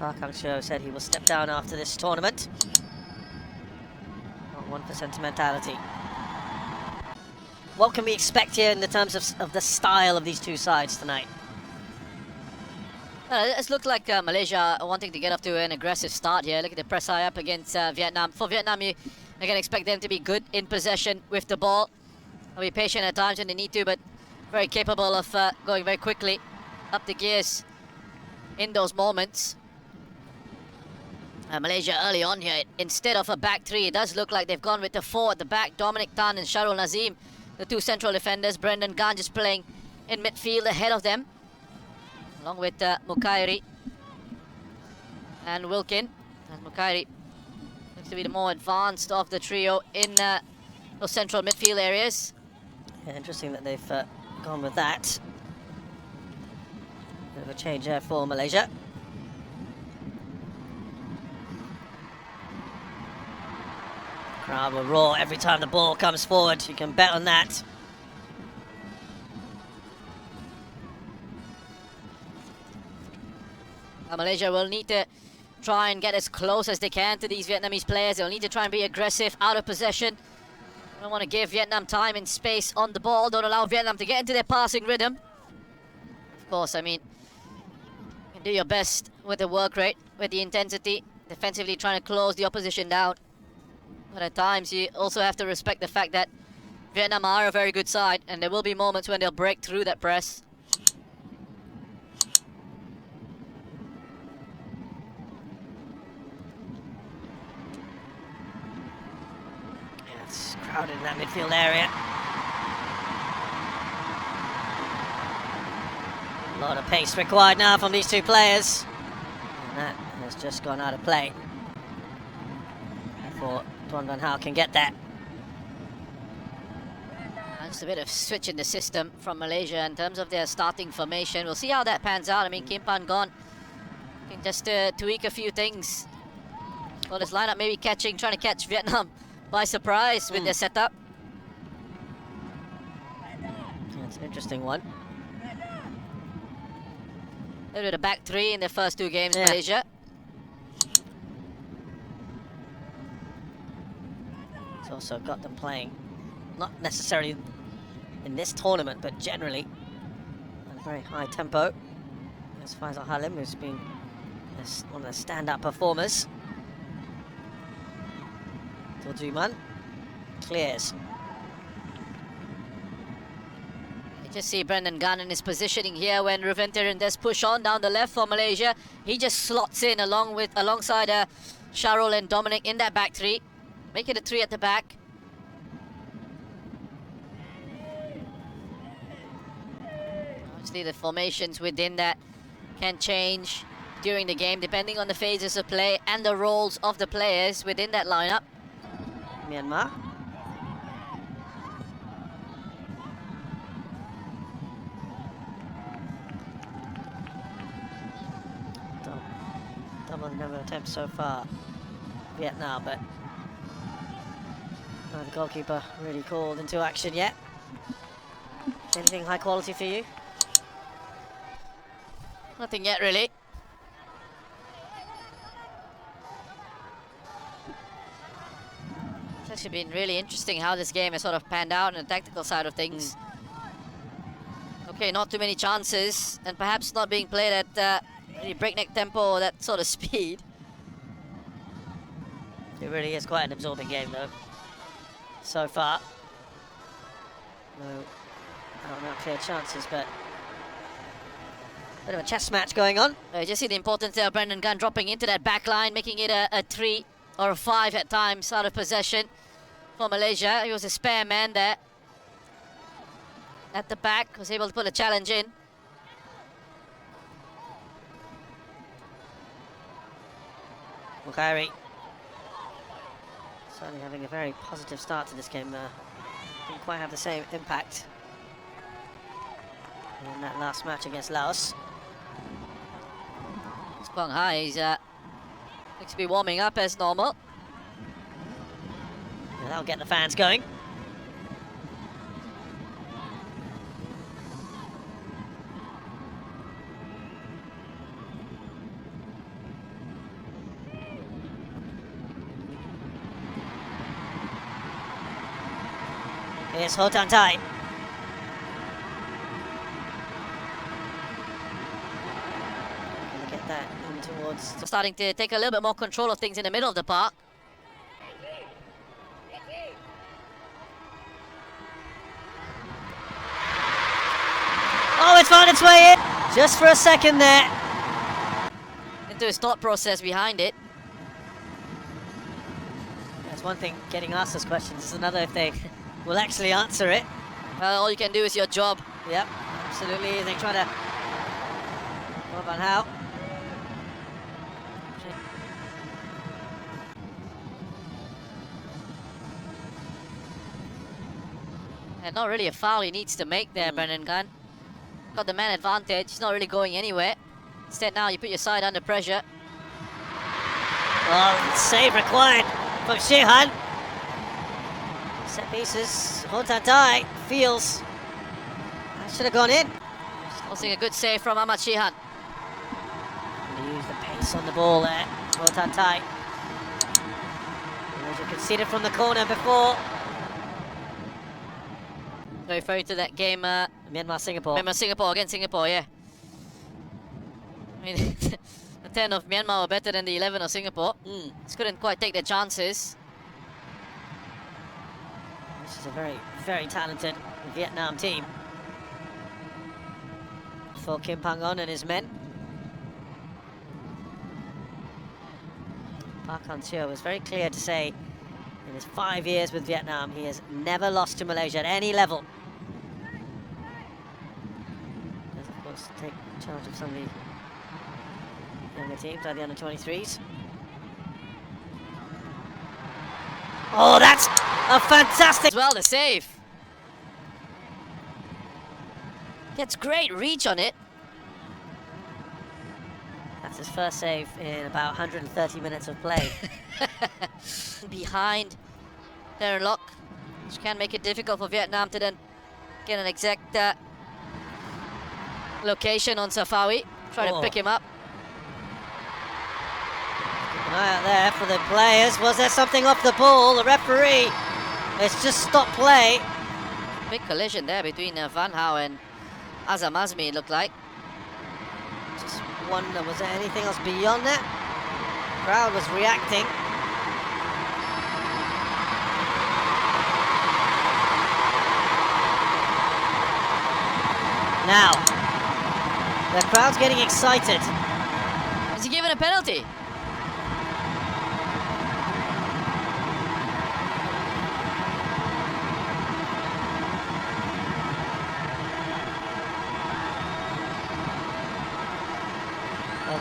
Park Hang-seo said he will step down after this tournament. Not one for sentimentality. What can we expect here in the terms of the style of these two sides tonight? It's looked like Malaysia are wanting to get off to an aggressive start here. Look at the press high up against Vietnam. For Vietnam, you can expect them to be good in possession with the ball. They'll be patient at times when they need to, but very capable of going very quickly up the gears in those moments. Malaysia early on here, instead of a back three, it does look like they've gone with the four at the back. Dominic Tan and Sharul Nazim, the two central defenders. Brendan Gan just playing in midfield ahead of them, along with Mukairi and Wilkin. And Mukairi looks to be the more advanced of the trio in those central midfield areas. Yeah, interesting that they've gone with that. Bit of a change there for Malaysia. Crowd will roar every time the ball comes forward. You can bet on that. Malaysia will need to try and get as close as they can to these Vietnamese players. They'll need to try and be aggressive out of possession. Don't want to give Vietnam time and space on the ball. Don't allow Vietnam to get into their passing rhythm. Of course, I mean, you can do your best with the work rate, with the intensity, defensively trying to close the opposition down. But at times, you also have to respect the fact that Vietnam are a very good side, and there will be moments when they'll break through that press. Yeah, it's crowded in that midfield area. A lot of pace required now from these two players. And that has just gone out of play. Therefore, Tuan Van Hao can get that. Just a bit of switch in the system from Malaysia in terms of their starting formation. We'll see how that pans out. I mean, Kim Pan gone. Can just tweak a few things. Well, this lineup maybe trying to catch Vietnam by surprise with their setup. That's an interesting one. They did a back three in their first two games, Malaysia. It's also got them playing, not necessarily in this tournament, but generally at a very high tempo. There's Faisal Halim, who's been one of the standout performers. Tiljuman clears. You just see Brendan Gan in his positioning here when Ruventir does push on down the left for Malaysia. He just slots in alongside Sharul and Dominic in that back three. Make it a three at the back. Obviously, the formations within that can change during the game, depending on the phases of play and the roles of the players within that lineup. Myanmar. Double the number of attempts so far, Vietnam, but no, the goalkeeper really called into action yet. Anything high quality for you? Nothing yet, really. It's actually been really interesting how this game has sort of panned out on the tactical side of things. Okay, not too many chances, and perhaps not being played at really breakneck tempo or that sort of speed. It really is quite an absorbing game, though, so far. No, not clear chances, but a bit of a chess match going on. You just see the importance there of Brendan Gan dropping into that back line, making it a 3 or a 5 at times out of possession for Malaysia. He was a spare man there at the back, was able to put a challenge in. Mukairi certainly having a very positive start to this game. Didn't quite have the same impact in that last match against Laos. It's Quang Hai, he's looks to be warming up as normal. Yeah, that'll get the fans going. Here's Ho Tan Tai. Gonna get that in towards... Starting to take a little bit more control of things in the middle of the park. Oh, it's found its way in! Just for a second there. Into his thought process behind it. That's one thing, getting asked those questions. It's another if they will actually answer it. Well, all you can do is your job. Yep, absolutely. They try to... What about how? And not really a foul he needs to make there, Brendan Gunn. Got the man advantage. He's not really going anywhere. Instead now you put your side under pressure. Well, save required from Shehan. Set pieces. Ho Tan Tai feels that should have gone in. Forcing a good save from Ahmad Shehan. Gonna use the pace on the ball there. Ho Tan Tai. As you can see it from the corner before. Referring to that game, Myanmar-Singapore. Singapore, against Singapore, yeah. I mean, the 10 of Myanmar were better than the 11 of Singapore. Just couldn't quite take their chances. This is a very, very talented Vietnam team. For Kim Pang-on and his men. Park Hang-seo was very clear to say in his 5 years with Vietnam, he has never lost to Malaysia at any level. Does, of course, take charge of some of the younger teams, like the under-23s. Oh, that's a fantastic... As well, the save. Gets great reach on it. That's his first save in about 130 minutes of play. Behind Darren Lock, which can make it difficult for Vietnam to then get an exact location on Safawi. Try to pick him up. Keep an eye out there for the players. Was there something off the ball? The referee has just stopped play. Big collision there between Van Hao and Azam Azmi, it looked like. Just wonder, was there anything else beyond that? Crowd was reacting. Now, the crowd's getting excited. Is he given a penalty?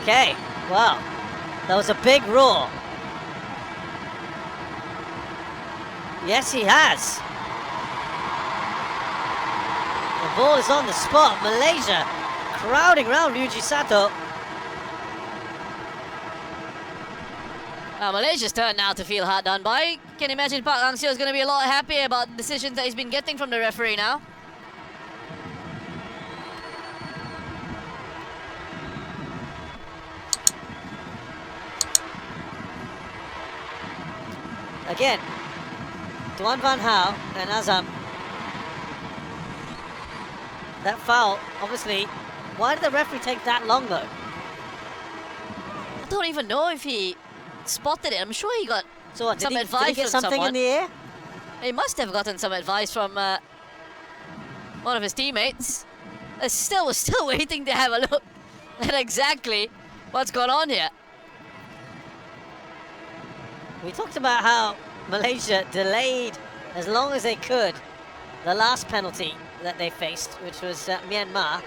Okay, well, that was a big roar. Yes, he has. The ball is on the spot. Malaysia crowding around Ryuji Sato. Malaysia's turn now to feel hard done by. Can imagine Park Hang-seo is going to be a lot happier about the decisions that he's been getting from the referee now. Again, Tuan Van Hao and Azam. That foul, obviously, why did the referee take that long though? I don't even know if he spotted it. I'm sure he got So what, some did advice he get from something someone. in the air? He must have gotten some advice from one of his teammates. We're still waiting to have a look at exactly what's going on here. We talked about how Malaysia delayed as long as they could the last penalty that they faced, which was Myanmar.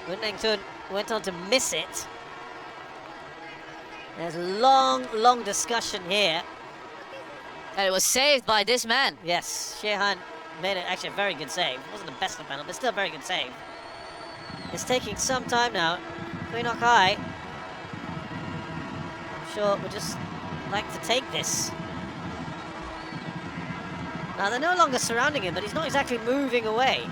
Winnington went on to miss it. There's long discussion here. And it was saved by this man. Yes, Shehan made it actually a very good save. It wasn't the best of penalty, but still a very good save. It's taking some time now. Quinok High, I'm sure would just like to take this. Now they're no longer surrounding him, but he's not exactly moving away.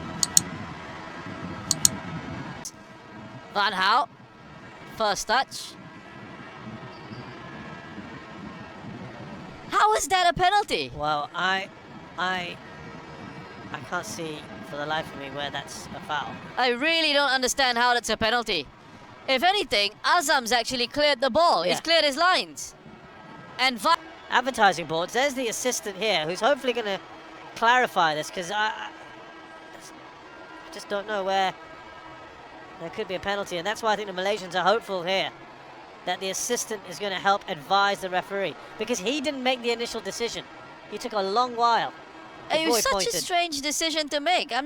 Van Hao, first touch. How is that a penalty? Well, I can't see for the life of me where that's a foul. I really don't understand how that's a penalty. If anything, Azam's actually cleared the ball. Yeah. He's cleared his lines. And Advertising boards, there's the assistant here who's hopefully going to clarify this, because I just don't know where there could be a penalty, and that's why I think the Malaysians are hopeful here that the assistant is going to help advise the referee, because he didn't make the initial decision. He took a long while. It was such pointed. a strange decision to make. I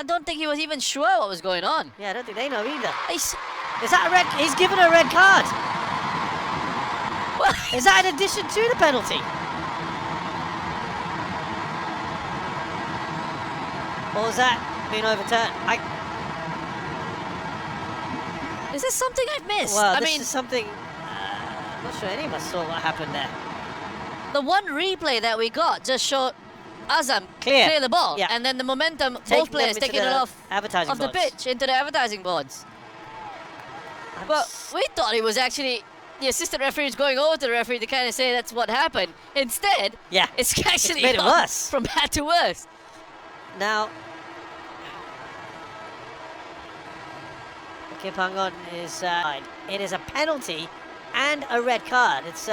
don't think he was even sure what was going on. Yeah, I don't think they know either. He's- Is that a red? He's given a red card. Is that in addition to the penalty? Or is that being overturned? Is this something I've missed? Well, I this mean, is something. I'm not sure any of us saw what happened there. the one replay that we got just showed Azam Clear. the ball, Yeah. and then the momentum, Taking both players them into taking it the off advertising the boards. pitch into the advertising boards. But we thought it was actually the assistant referee is going over to the referee to kind of say that's what happened. Instead, Yeah, it's actually made it gone worse. from bad to worse. Now, Kipangon is it is a penalty and a red card. It's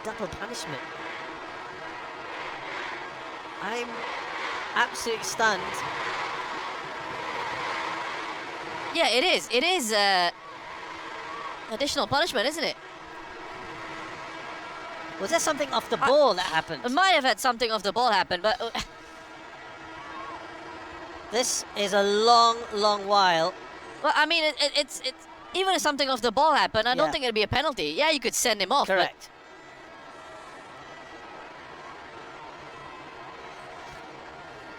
double punishment. I'm absolutely stunned. Yeah, it is. It is additional punishment, isn't it? Was there something off the ball that happened? It might have had something off the ball happen, but This is a long, long while. well, I mean, it's even if something off the ball happened, I don't Yeah. think it'd be a penalty. Yeah, you could send him off. but Correct.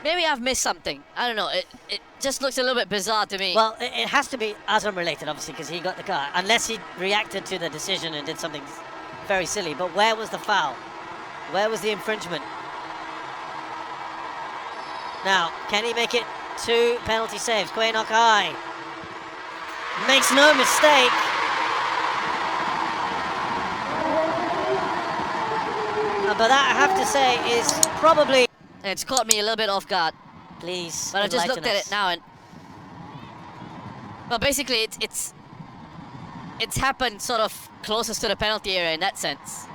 maybe I've missed something. I don't know. It just looks a little bit bizarre to me. Well, it has to be Azam related, obviously, because he got the card. Unless he reacted to the decision and did something very silly. But where was the foul? Where was the infringement? Now, can he make it 2 penalty saves? Kway Nokai makes no mistake. But that, I have to say, is probably... It's caught me a little bit off guard. Please, But I just looked enlighten at us. it now and... Well, basically, it's happened sort of closest to the penalty area in that sense.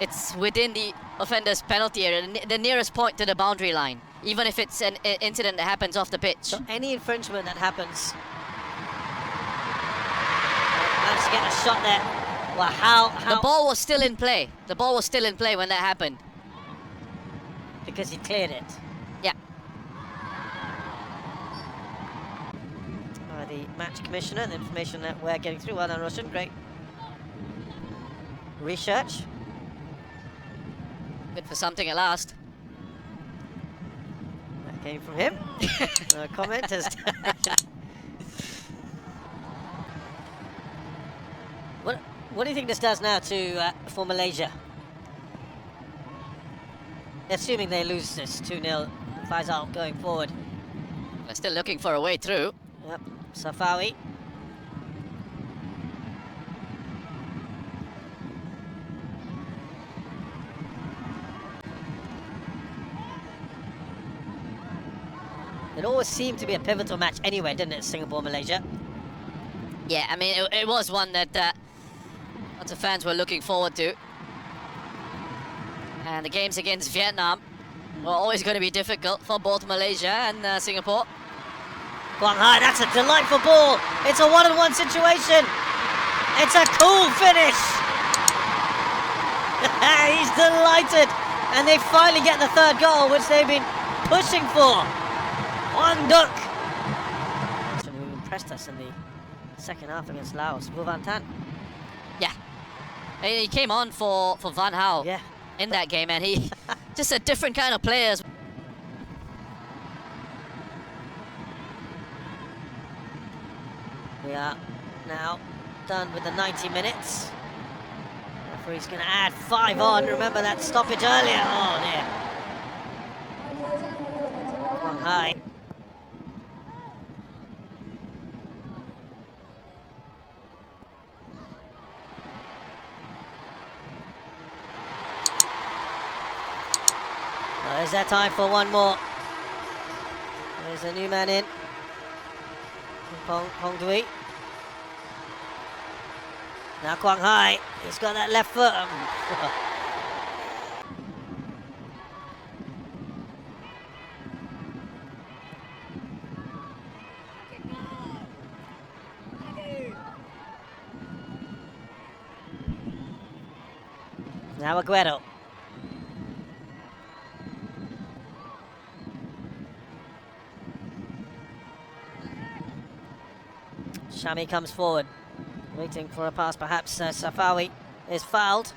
It's within the offender's penalty area, the nearest point to the boundary line, even if it's an incident that happens off the pitch. So any infringement that happens... Managed to get a shot there. Well, how... The ball was still in play. The ball was still in play when that happened. Because he cleared it. Yeah. The match commissioner, the information that we're getting through. Well done, Roshan. Great research. Good for something at last. That came from him. No comment as What do you think this does now to for Malaysia? Assuming they lose this 2-0, Faisal going forward. They're still looking for a way through. Yep, Safawi. It always seemed to be a pivotal match anyway, didn't it, Singapore-Malaysia? Yeah, I mean, it was one that lots of fans were looking forward to. And the games against Vietnam were always going to be difficult for both Malaysia and Singapore. Guang Hai, that's a delightful ball. It's a one-on-one situation. It's a cool finish. He's delighted. And they finally get the third goal, which they've been pushing for. Wang Duk. Who impressed us in the second half against Laos. Wu Van Tan. Yeah. He came on for Van Hao Yeah. in that game, and he just a different kind of player. We are now done with the 90 minutes. Referee's going to add 5 on. Remember that stoppage earlier. Oh, dear. Guang Hai. Is there time for one more? There's a new man in. Hong Dui. Now Quang Hai. He's got that left foot. Now Aguero. Shami comes forward, waiting for a pass. Perhaps Safawi is fouled.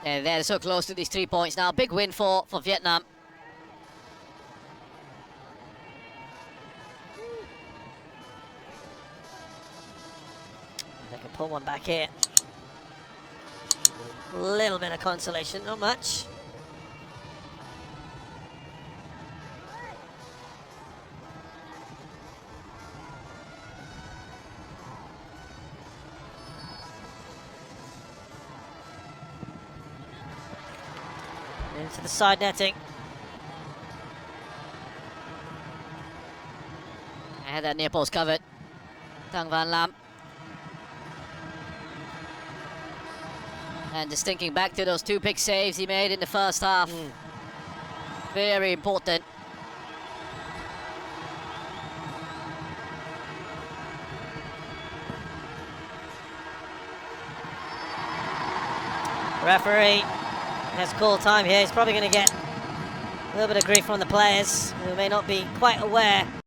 Yeah, they're so close to these 3 points now. Big win for Vietnam. They can pull one back here. A little bit of consolation, not much. Into the side netting. I had that near post covered. Tang Van Lam. And just thinking back to those 2 big saves he made in the first half. Very important. Referee has called time here. He's probably going to get a little bit of grief from the players who may not be quite aware